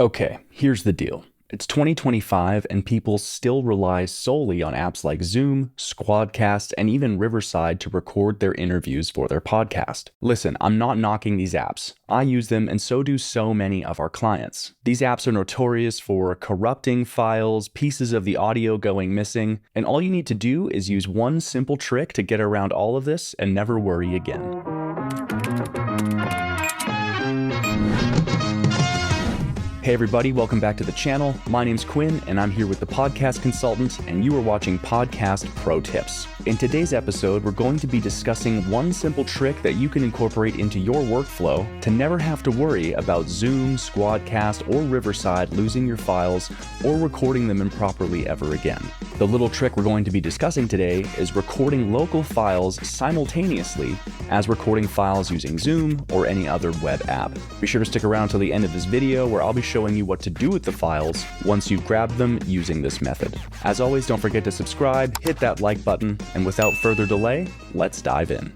Okay, here's the deal. It's 2025 and people still rely solely on apps like Zoom, Squadcast, and even Riverside to record their interviews for their podcast. Listen, I'm not knocking these apps. I use them and so do so many of our clients. These apps are notorious for corrupting files, pieces of the audio going missing, and all you need to do is use one simple trick to get around all of this and never worry again. Hey everybody, welcome back to the channel. My name's Quinn and I'm here with the podcast consultant and you are watching Podcast Pro Tips. In today's episode, we're going to be discussing one simple trick that you can incorporate into your workflow to never have to worry about Zoom, Squadcast, or Riverside losing your files or recording them improperly ever again. The little trick we're going to be discussing today is recording local files simultaneously as recording files using Zoom or any other web app. Be sure to stick around till the end of this video where I'll be showing you what to do with the files once you've grabbed them using this method. As always, don't forget to subscribe, hit that like button, and without further delay, let's dive in.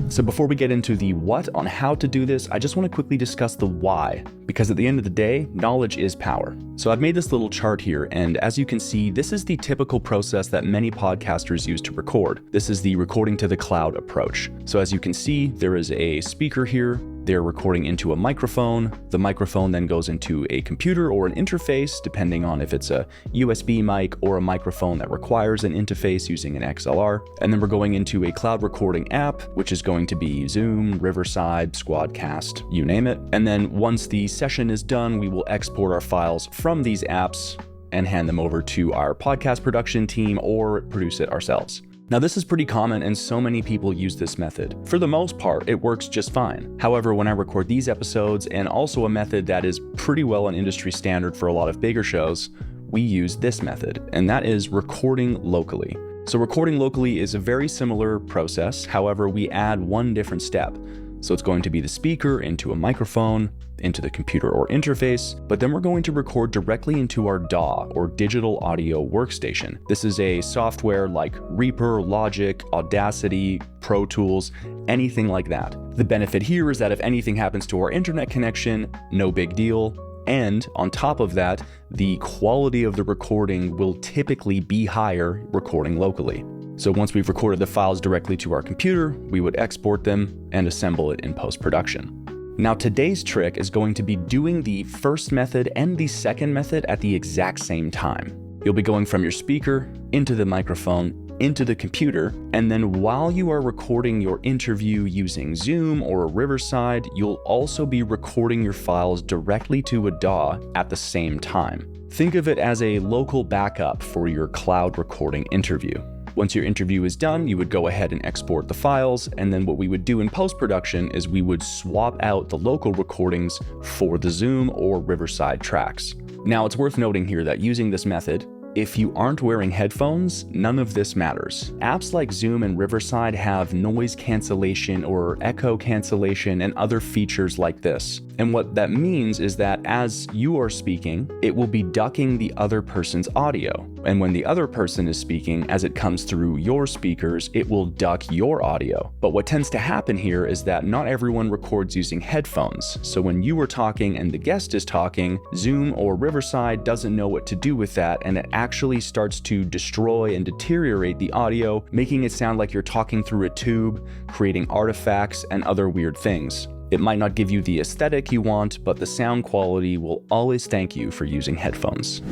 So before we get into the what on how to do this, I just want to quickly discuss the why, because at the end of the day, knowledge is power. So I've made this little chart here, and as you can see, this is the typical process that many podcasters use to record. This is the recording to the cloud approach. So as you can see, there is a speaker here. They're recording into a microphone. The microphone then goes into a computer or an interface, depending on if it's a USB mic or a microphone that requires an interface using an XLR. And then we're going into a cloud recording app, which is going to be Zoom, Riverside, Squadcast, you name it. And then once the session is done, we will export our files from these apps and hand them over to our podcast production team or produce it ourselves. Now this is pretty common and so many people use this method. For the most part, it works just fine. However, when I record these episodes and also a method that is pretty well an industry standard for a lot of bigger shows, we use this method, and that is recording locally. So recording locally is a very similar process. However, we add one different step. So it's going to be the speaker into a microphone, into the computer or interface, but then we're going to record directly into our DAW or digital audio workstation. This is a software like Reaper, Logic, Audacity, Pro Tools, anything like that. The benefit here is that if anything happens to our internet connection, no big deal. And on top of that, the quality of the recording will typically be higher recording locally. So once we've recorded the files directly to our computer, we would export them and assemble it in post-production. Now today's trick is going to be doing the first method and the second method at the exact same time. You'll be going from your speaker into the microphone, into the computer, and then while you are recording your interview using Zoom or Riverside, you'll also be recording your files directly to a DAW at the same time. Think of it as a local backup for your cloud recording interview. Once your interview is done, you would go ahead and export the files, and then what we would do in post-production is we would swap out the local recordings for the Zoom or Riverside tracks. Now, it's worth noting here that using this method, if you aren't wearing headphones, none of this matters. Apps like Zoom and Riverside have noise cancellation or echo cancellation and other features like this. And what that means is that as you are speaking, it will be ducking the other person's audio. And when the other person is speaking, as it comes through your speakers, it will duck your audio. But what tends to happen here is that not everyone records using headphones. So when you are talking and the guest is talking, Zoom or Riverside doesn't know what to do with that, and it actually starts to destroy and deteriorate the audio, making it sound like you're talking through a tube, creating artifacts and other weird things. It might not give you the aesthetic you want, but the sound quality will always thank you for using headphones.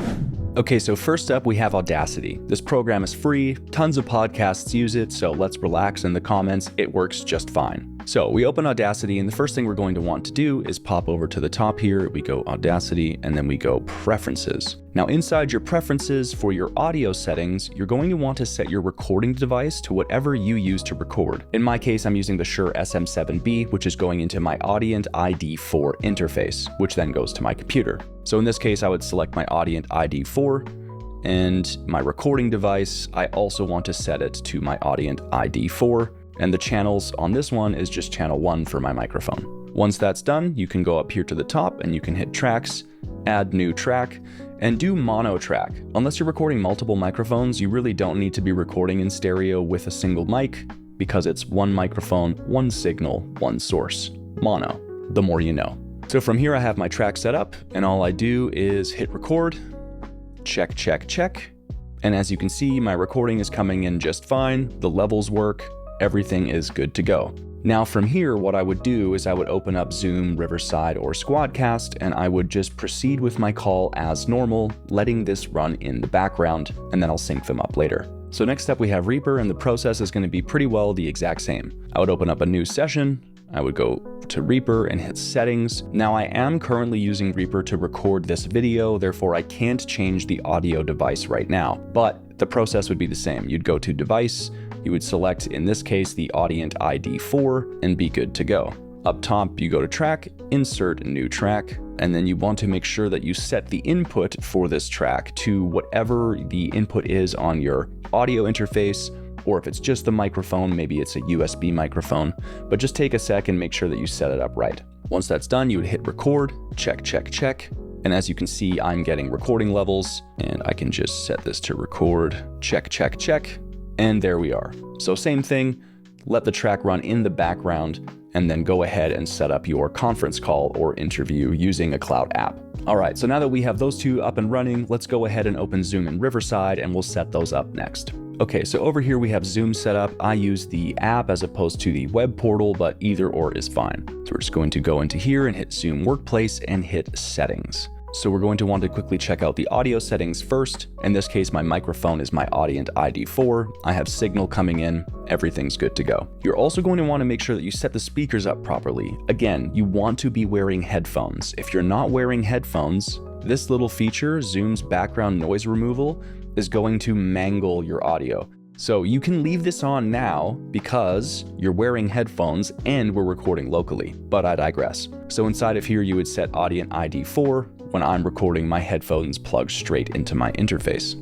Okay, so first up we have Audacity. This program is free, tons of podcasts use it, so let's relax in the comments, it works just fine. So we open Audacity and the first thing we're going to want to do is pop over to the top here, we go Audacity and then we go Preferences. Now inside your preferences for your audio settings, you're going to want to set your recording device to whatever you use to record. In my case, I'm using the Shure SM7B, which is going into my Audient ID4 interface, which then goes to my computer. So in this case, I would select my Audient ID4 and my recording device. I also want to set it to my Audient ID4. And the channels on this one is just channel 1 for my microphone. Once that's done, you can go up here to the top and you can hit Tracks, Add New Track, and do Mono Track. Unless you're recording multiple microphones, you really don't need to be recording in stereo with a single mic because it's one microphone, one signal, one source. Mono, the more you know. So from here I have my track set up, and all I do is hit record, check, check, check. And as you can see, my recording is coming in just fine, the levels work, everything is good to go. Now from here, what I would do is I would open up Zoom, Riverside, or Squadcast, and I would just proceed with my call as normal, letting this run in the background, and then I'll sync them up later. So next up we have Reaper, and the process is going to be pretty well the exact same. I would open up a new session, I would go to Reaper and hit settings. Now I am currently using Reaper to record this video, therefore I can't change the audio device right now, but the process would be the same. You'd go to device, you would select, in this case, the Audient ID 4 and be good to go. Up top, you go to track, insert new track, and then you want to make sure that you set the input for this track to whatever the input is on your audio interface, or if it's just the microphone, maybe it's a USB microphone, but just take a sec and make sure that you set it up right. Once that's done, you would hit record, check, check, check. And as you can see, I'm getting recording levels, and I can just set this to record, check, check, check. And there we are. So same thing, let the track run in the background, and then go ahead and set up your conference call or interview using a cloud app. All right, so now that we have those two up and running, let's go ahead and open Zoom and Riverside, and we'll set those up next. Okay, so over here we have Zoom set up. I use the app as opposed to the web portal, but either or is fine. So we're just going to go into here and hit Zoom Workplace and hit Settings. So we're going to want to quickly check out the audio settings first. In this case, my microphone is my Audient ID 4. I have signal coming in. Everything's good to go. You're also going to want to make sure that you set the speakers up properly. Again, you want to be wearing headphones. If you're not wearing headphones, this little feature, Zoom's background noise removal, is going to mangle your audio. So you can leave this on now because you're wearing headphones and we're recording locally, but I digress. So inside of here, you would set Audient ID 4. When I'm recording, my headphones plug straight into my interface.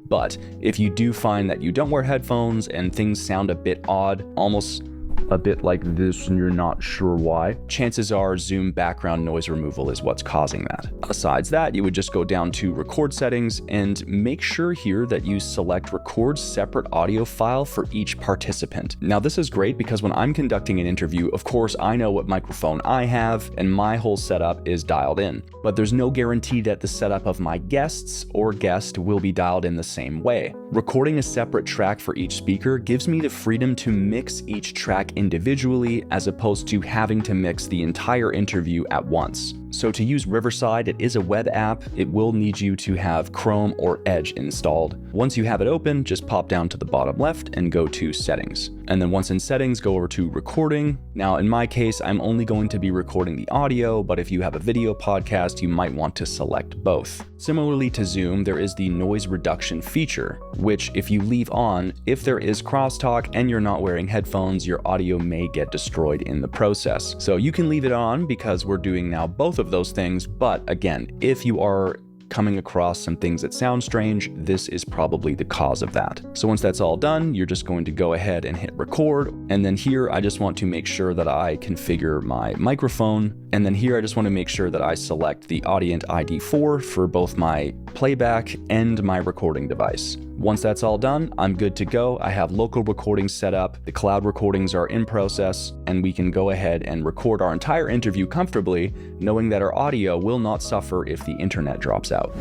But if you do find that you don't wear headphones and things sound a bit odd, almost a bit like this and you're not sure why, chances are Zoom background noise removal is what's causing that. Besides that, you would just go down to record settings and make sure here that you select record separate audio file for each participant. Now this is great because when I'm conducting an interview, of course I know what microphone I have and my whole setup is dialed in, but there's no guarantee that the setup of my guests or guest will be dialed in the same way. Recording a separate track for each speaker gives me the freedom to mix each track individually as opposed to having to mix the entire interview at once. So to use Riverside, it is a web app. It will need you to have Chrome or Edge installed. Once you have it open, just pop down to the bottom left and go to settings. And then once in settings, go over to recording. Now in my case, I'm only going to be recording the audio, but if you have a video podcast, you might want to select both. Similarly to Zoom, there is the noise reduction feature, which if you leave on, if there is crosstalk and you're not wearing headphones, your audio may get destroyed in the process. So you can leave it on because we're doing now both of those things, but again, if you are coming across some things that sound strange, this is probably the cause of that. So once that's all done, you're just going to go ahead and hit record. And then here, I just want to make sure that I configure my microphone. And then here, I just want to make sure that I select the Audient ID 4 for both my playback and my recording device. Once that's all done, I'm good to go. I have local recordings set up, the cloud recordings are in process, and we can go ahead and record our entire interview comfortably, knowing that our audio will not suffer if the internet drops out.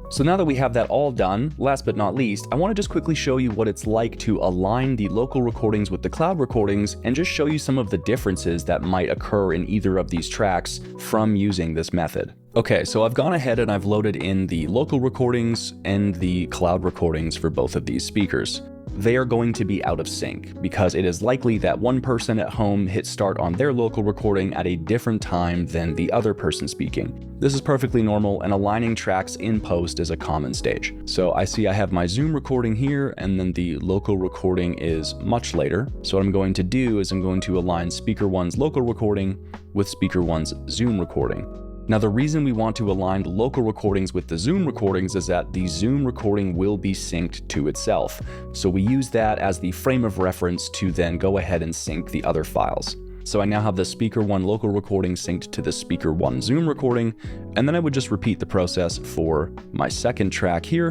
So now that we have that all done, last but not least, I want to just quickly show you what it's like to align the local recordings with the cloud recordings and just show you some of the differences that might occur in either of these tracks from using this method. Okay, so I've gone ahead and I've loaded in the local recordings and the cloud recordings for both of these speakers. They are going to be out of sync because it is likely that one person at home hit start on their local recording at a different time than the other person speaking. This is perfectly normal, and aligning tracks in post is a common stage. So I see I have my Zoom recording here, and then the local recording is much later. So what I'm going to do is I'm going to align speaker 1's local recording with speaker 1's Zoom recording. Now, the reason we want to align the local recordings with the Zoom recordings is that the Zoom recording will be synced to itself. So we use that as the frame of reference to then go ahead and sync the other files. So I now have the speaker 1 local recording synced to the speaker 1 Zoom recording, and then I would just repeat the process for my second track here.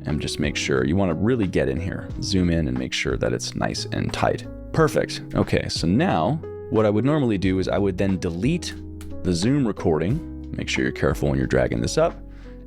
And just make sure, you want to really get in here, zoom in and make sure that it's nice and tight. Perfect. Okay, so now what I would normally do is I would then delete the Zoom recording. Make sure you're careful when you're dragging this up.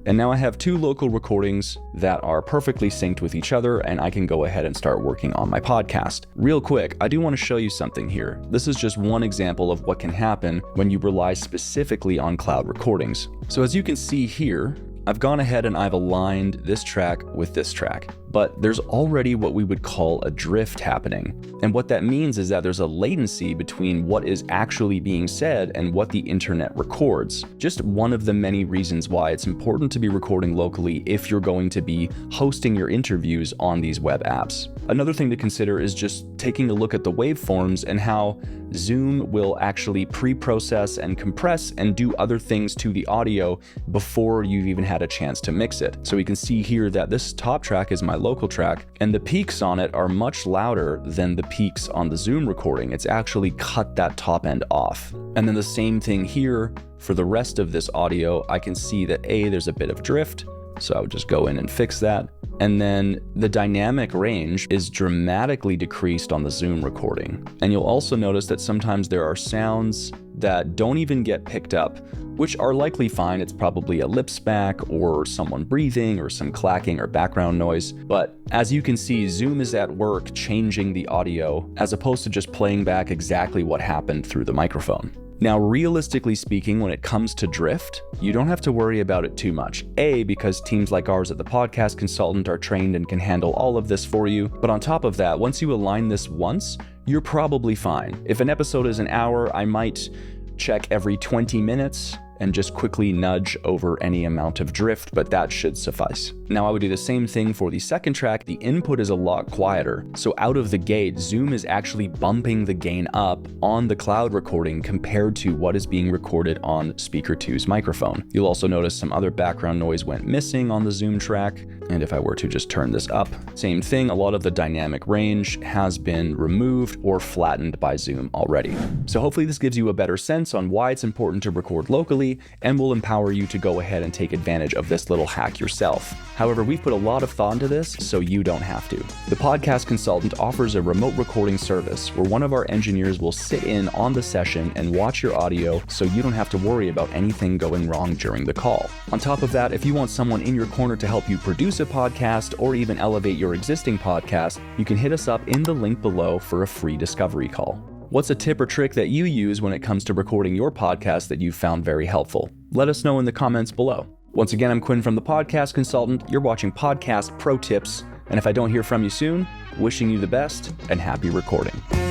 And now I have two local recordings that are perfectly synced with each other, and I can go ahead and start working on my podcast. Real quick, I do want to show you something here. This is just one example of what can happen when you rely specifically on cloud recordings. So as you can see here, I've gone ahead and I've aligned this track with this track, but there's already what we would call a drift happening. And what that means is that there's a latency between what is actually being said and what the internet records. Just one of the many reasons why it's important to be recording locally if you're going to be hosting your interviews on these web apps. Another thing to consider is just taking a look at the waveforms and how Zoom will actually pre-process and compress and do other things to the audio before you've even had a chance to mix it. So we can see here that this top track is my local track, and the peaks on it are much louder than the peaks on the Zoom recording. It's actually cut that top end off. And then the same thing here for the rest of this audio. I can see that there's a bit of drift, so I would just go in and fix that. And then the dynamic range is dramatically decreased on the Zoom recording. And you'll also notice that sometimes there are sounds that don't even get picked up, which are likely fine. It's probably a lip smack or someone breathing or some clacking or background noise. But as you can see, Zoom is at work changing the audio as opposed to just playing back exactly what happened through the microphone. Now, realistically speaking, when it comes to drift, you don't have to worry about it too much. Because teams like ours at the Podcast Consultant are trained and can handle all of this for you. But on top of that, once you align this once, you're probably fine. If an episode is an hour, I might check every 20 minutes and just quickly nudge over any amount of drift, but that should suffice. Now I would do the same thing for the second track. The input is a lot quieter, so out of the gate, Zoom is actually bumping the gain up on the cloud recording compared to what is being recorded on Speaker 2's microphone. You'll also notice some other background noise went missing on the Zoom track, and if I were to just turn this up, same thing, a lot of the dynamic range has been removed or flattened by Zoom already. So hopefully this gives you a better sense on why it's important to record locally and will empower you to go ahead and take advantage of this little hack yourself. However, we've put a lot of thought into this, so you don't have to. The Podcast Consultant offers a remote recording service where one of our engineers will sit in on the session and watch your audio so you don't have to worry about anything going wrong during the call. On top of that, if you want someone in your corner to help you produce a podcast or even elevate your existing podcast, you can hit us up in the link below for a free discovery call. What's a tip or trick that you use when it comes to recording your podcast that you've found very helpful? Let us know in the comments below. Once again, I'm Quinn from the Podcast Consultant. You're watching Podcast Pro Tips. And if I don't hear from you soon, wishing you the best and happy recording.